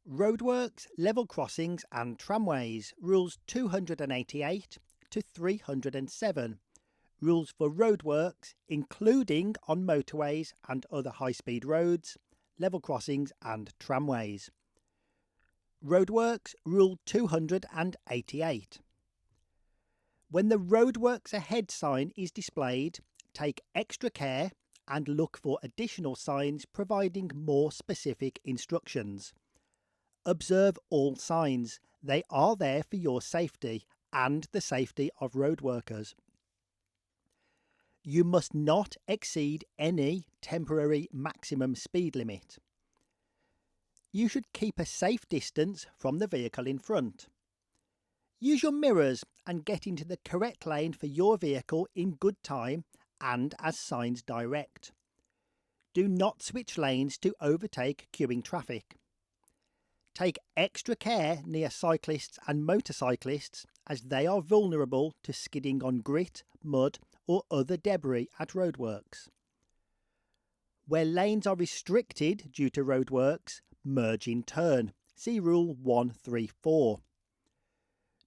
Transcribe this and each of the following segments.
Roadworks, level crossings and tramways, Rules 288 to 307. Rules for roadworks, including on motorways and other high-speed roads, level crossings and tramways. Roadworks, Rule 288. When the Roadworks Ahead sign is displayed, take extra care and look for additional signs providing more specific instructions. Observe all signs. They are there for your safety and the safety of road workers. You must not exceed any temporary maximum speed limit. You should keep a safe distance from the vehicle in front. Use your mirrors and get into the correct lane for your vehicle in good time and as signs direct. Do not switch lanes to overtake queuing traffic. Take extra care near cyclists and motorcyclists as they are vulnerable to skidding on grit, mud or other debris at roadworks. Where lanes are restricted due to roadworks, merge in turn. See Rule 134.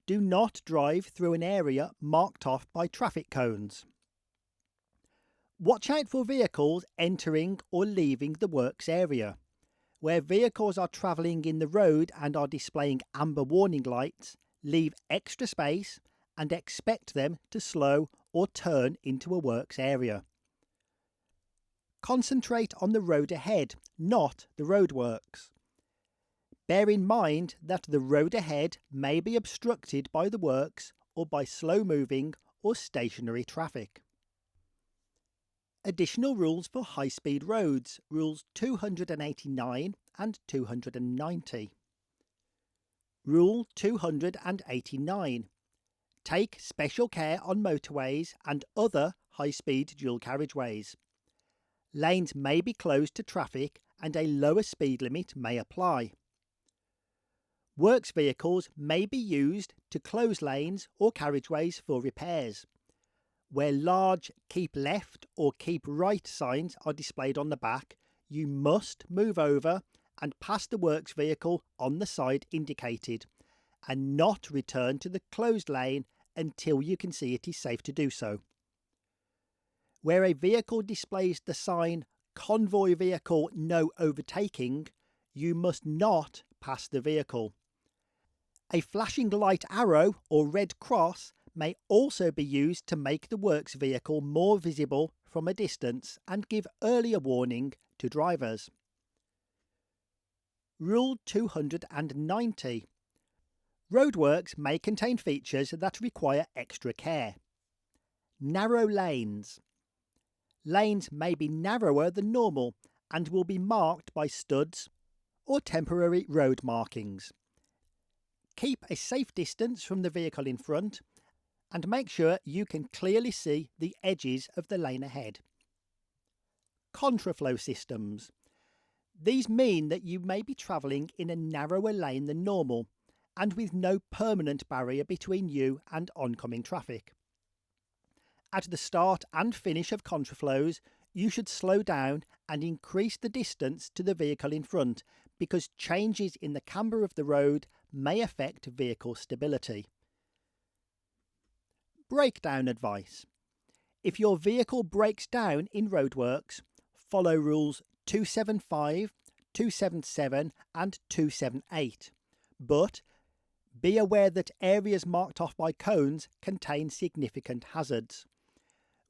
Do not drive through an area marked off by traffic cones. Watch out for vehicles entering or leaving the works area. Where vehicles are travelling in the road and are displaying amber warning lights, leave extra space and expect them to slow or turn into a works area. Concentrate on the road ahead, not the roadworks. Bear in mind that the road ahead may be obstructed by the works or by slow-moving or stationary traffic. Additional rules for high-speed roads, Rules 289 and 290. Rule 289. Take special care on motorways and other high-speed dual carriageways. Lanes may be closed to traffic and a lower speed limit may apply. Works vehicles may be used to close lanes or carriageways for repairs. Where large keep left or keep right signs are displayed on the back, you must move over and pass the works vehicle on the side indicated and not return to the closed lane until you can see it is safe to do so. Where a vehicle displays the sign Convoy Vehicle No Overtaking, you must not pass the vehicle. A flashing light arrow or red cross may also be used to make the works vehicle more visible from a distance and give earlier warning to drivers. Rule 290. Roadworks may contain features that require extra care. Narrow lanes. Lanes may be narrower than normal and will be marked by studs or temporary road markings. Keep a safe distance from the vehicle in front and make sure you can clearly see the edges of the lane ahead. Contraflow systems. These mean that you may be travelling in a narrower lane than normal and with no permanent barrier between you and oncoming traffic. At the start and finish of contraflows, you should slow down and increase the distance to the vehicle in front because changes in the camber of the road may affect vehicle stability. Breakdown advice. If your vehicle breaks down in roadworks, follow rules 275, 277 and 278. But be aware that areas marked off by cones contain significant hazards.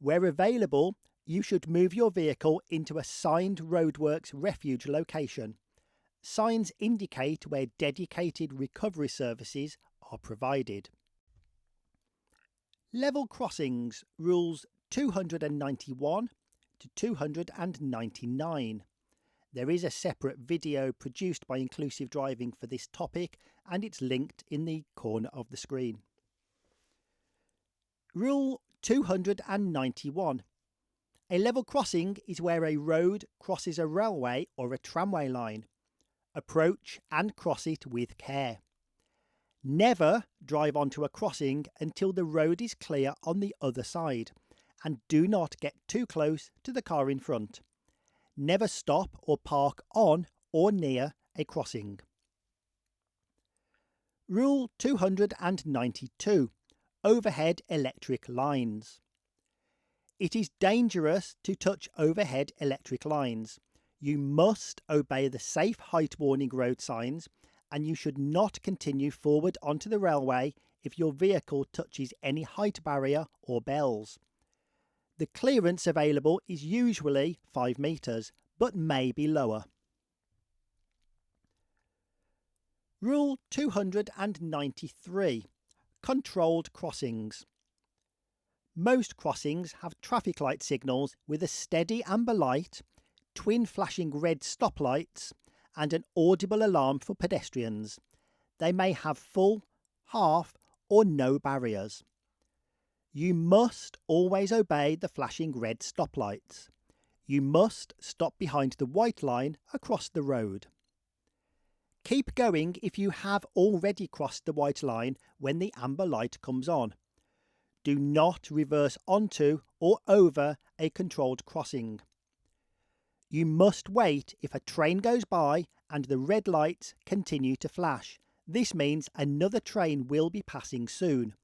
Where available, you should move your vehicle into a signed roadworks refuge location. Signs indicate where dedicated recovery services are provided. Level crossings, Rules 291 to 299. There is a separate video produced by Inclusive Driving for this topic and it's linked in the corner of the screen. Rule 291. A level crossing is where a road crosses a railway or a tramway line. Approach and cross it with care. Never drive onto a crossing until the road is clear on the other side, and do not get too close to the car in front. Never stop or park on or near a crossing. Rule 292. Overhead electric lines. It is dangerous to touch overhead electric lines. You must obey the safe height warning road signs, and you should not continue forward onto the railway if your vehicle touches any height barrier or bells. The clearance available is usually 5 metres, but may be lower. Rule 293. Controlled crossings. Most crossings have traffic light signals with a steady amber light, twin flashing red stoplights, and an audible alarm for pedestrians. They may have full, half, or no barriers. You must always obey the flashing red stoplights. You must stop behind the white line across the road. Keep going if you have already crossed the white line when the amber light comes on. Do not reverse onto or over a controlled crossing. You must wait if a train goes by and the red lights continue to flash. This means another train will be passing soon.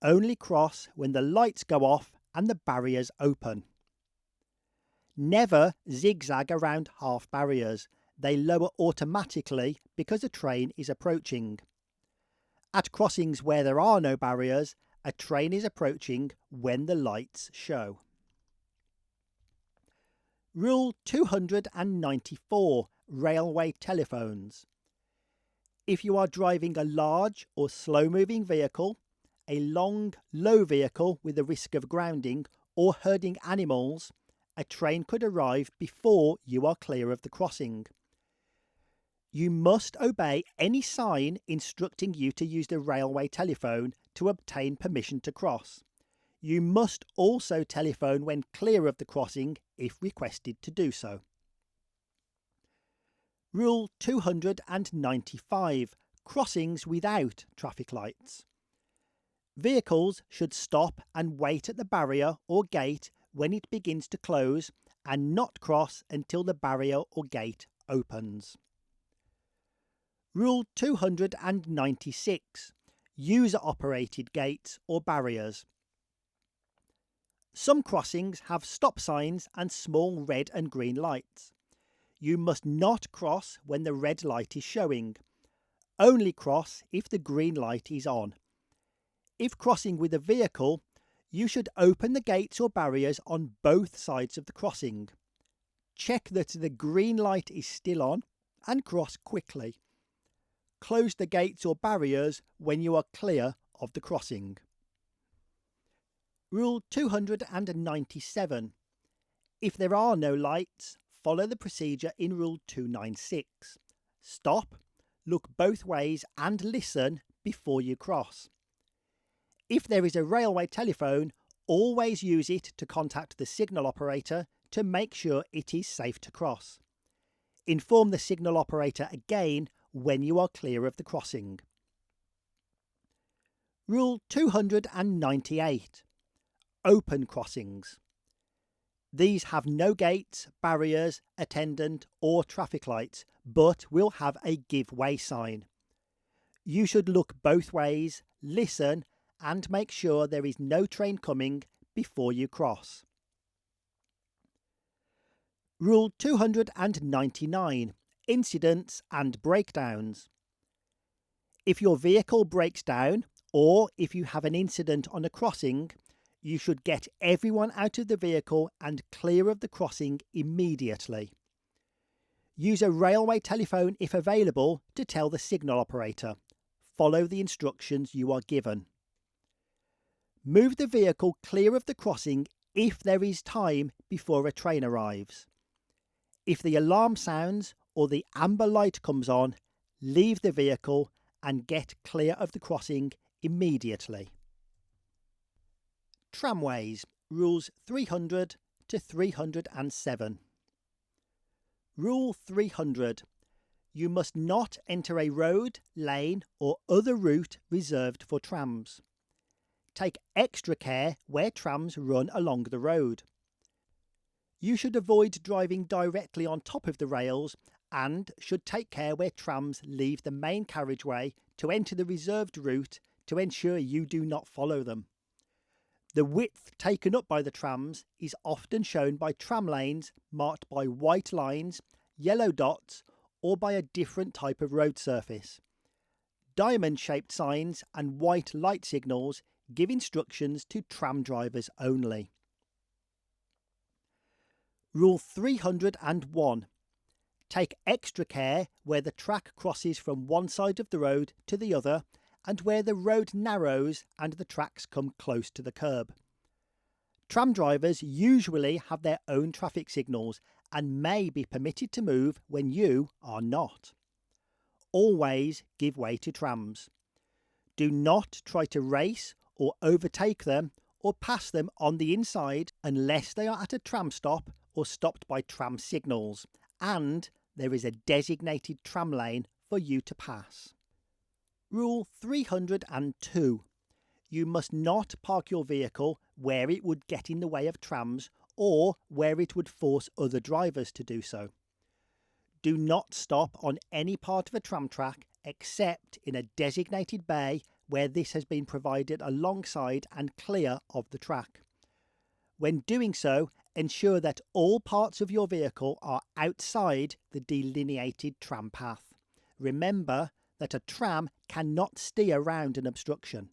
Only cross when the lights go off and the barriers open. Never zigzag around half barriers. They lower automatically because a train is approaching. At crossings where there are no barriers, a train is approaching when the lights show. Rule 294. Railway telephones. If you are driving a large or slow-moving vehicle, a long, low vehicle with a risk of grounding, or herding animals, a train could arrive before you are clear of the crossing. You must obey any sign instructing you to use the railway telephone to obtain permission to cross. You must also telephone when clear of the crossing if requested to do so. Rule 295. Crossings without traffic lights. Vehicles should stop and wait at the barrier or gate when it begins to close and not cross until the barrier or gate opens. Rule 296. User-operated gates or barriers. Some crossings have stop signs and small red and green lights. You must not cross when the red light is showing. Only cross if the green light is on. If crossing with a vehicle, you should open the gates or barriers on both sides of the crossing. Check that the green light is still on and cross quickly. Close the gates or barriers when you are clear of the crossing. Rule 297. If there are no lights, follow the procedure in Rule 296. Stop, look both ways and listen before you cross. If there is a railway telephone, always use it to contact the signal operator to make sure it is safe to cross. Inform the signal operator again when you are clear of the crossing. Rule 298. Open crossings. These have no gates, barriers, attendant or traffic lights, but will have a give way sign. You should look both ways, listen, and make sure there is no train coming before you cross. Rule 299. Incidents and breakdowns. If your vehicle breaks down, or if you have an incident on a crossing, you should get everyone out of the vehicle and clear of the crossing immediately. Use a railway telephone if available to tell the signal operator. Follow the instructions you are given. Move the vehicle clear of the crossing if there is time before a train arrives. If the alarm sounds or the amber light comes on, leave the vehicle and get clear of the crossing immediately. Tramways, Rules 300 to 307. Rule 300. You must not enter a road, lane or other route reserved for trams. Take extra care where trams run along the road. You should avoid driving directly on top of the rails and should take care where trams leave the main carriageway to enter the reserved route to ensure you do not follow them. The width taken up by the trams is often shown by tram lanes marked by white lines, yellow dots, or by a different type of road surface. Diamond-shaped signs and white light signals give instructions to tram drivers only. Rule 301. Take extra care where the track crosses from one side of the road to the other and where the road narrows and the tracks come close to the curb. Tram drivers usually have their own traffic signals and may be permitted to move when you are not. Always give way to trams. Do not try to race or overtake them or pass them on the inside unless they are at a tram stop or stopped by tram signals and there is a designated tram lane for you to pass. Rule 302. You must not park your vehicle where it would get in the way of trams or where it would force other drivers to do so. Do not stop on any part of a tram track except in a designated bay where this has been provided alongside and clear of the track. When doing so, ensure that all parts of your vehicle are outside the delineated tram path. Remember that a tram cannot steer around an obstruction.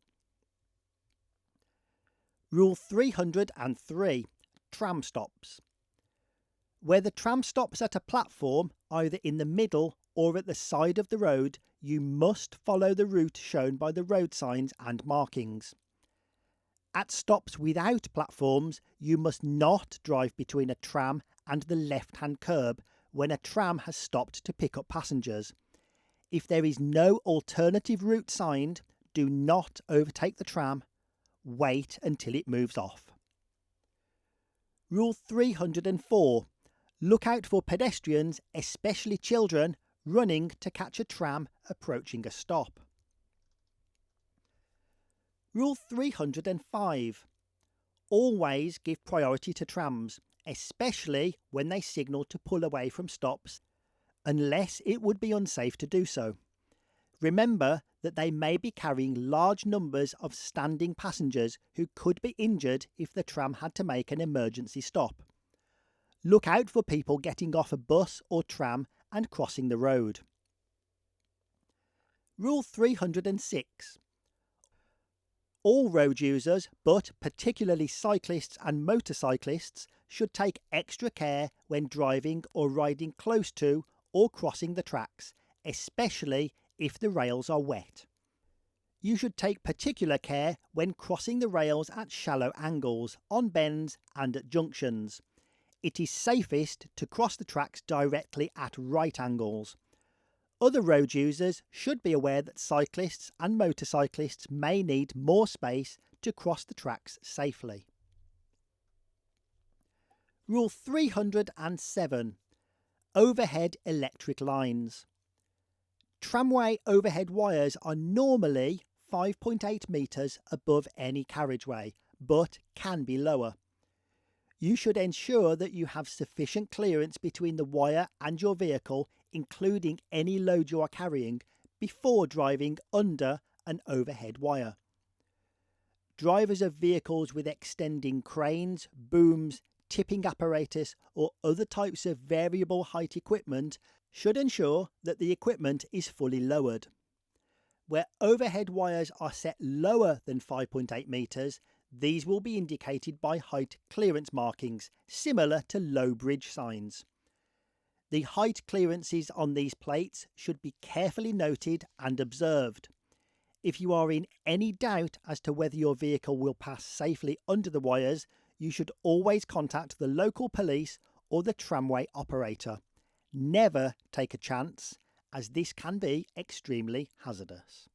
Rule 303. Tram stops. Where the tram stops at a platform, either in the middle or at the side of the road, you must follow the route shown by the road signs and markings. At stops without platforms, you must not drive between a tram and the left-hand curb when a tram has stopped to pick up passengers. If there is no alternative route signed, do not overtake the tram. Wait until it moves off. Rule 304. Look out for pedestrians, especially children, running to catch a tram approaching a stop. Rule 305. Always give priority to trams, especially when they signal to pull away from stops, unless it would be unsafe to do so. Remember that they may be carrying large numbers of standing passengers who could be injured if the tram had to make an emergency stop. Look out for people getting off a bus or tram and crossing the road. Rule 306. All road users, but particularly cyclists and motorcyclists, should take extra care when driving or riding close to or crossing the tracks, especially if the rails are wet. You should take particular care when crossing the rails at shallow angles, on bends and at junctions. It is safest to cross the tracks directly at right angles. Other road users should be aware that cyclists and motorcyclists may need more space to cross the tracks safely. Rule 307. Overhead electric lines. Tramway overhead wires are normally 5.8 metres above any carriageway, but can be lower. You should ensure that you have sufficient clearance between the wire and your vehicle, including any load you are carrying, before driving under an overhead wire. Drivers of vehicles with extending cranes, booms, tipping apparatus, or other types of variable height equipment should ensure that the equipment is fully lowered. Where overhead wires are set lower than 5.8 metres, these will be indicated by height clearance markings, similar to low bridge signs. The height clearances on these plates should be carefully noted and observed. If you are in any doubt as to whether your vehicle will pass safely under the wires, you should always contact the local police or the tramway operator. Never take a chance, as this can be extremely hazardous.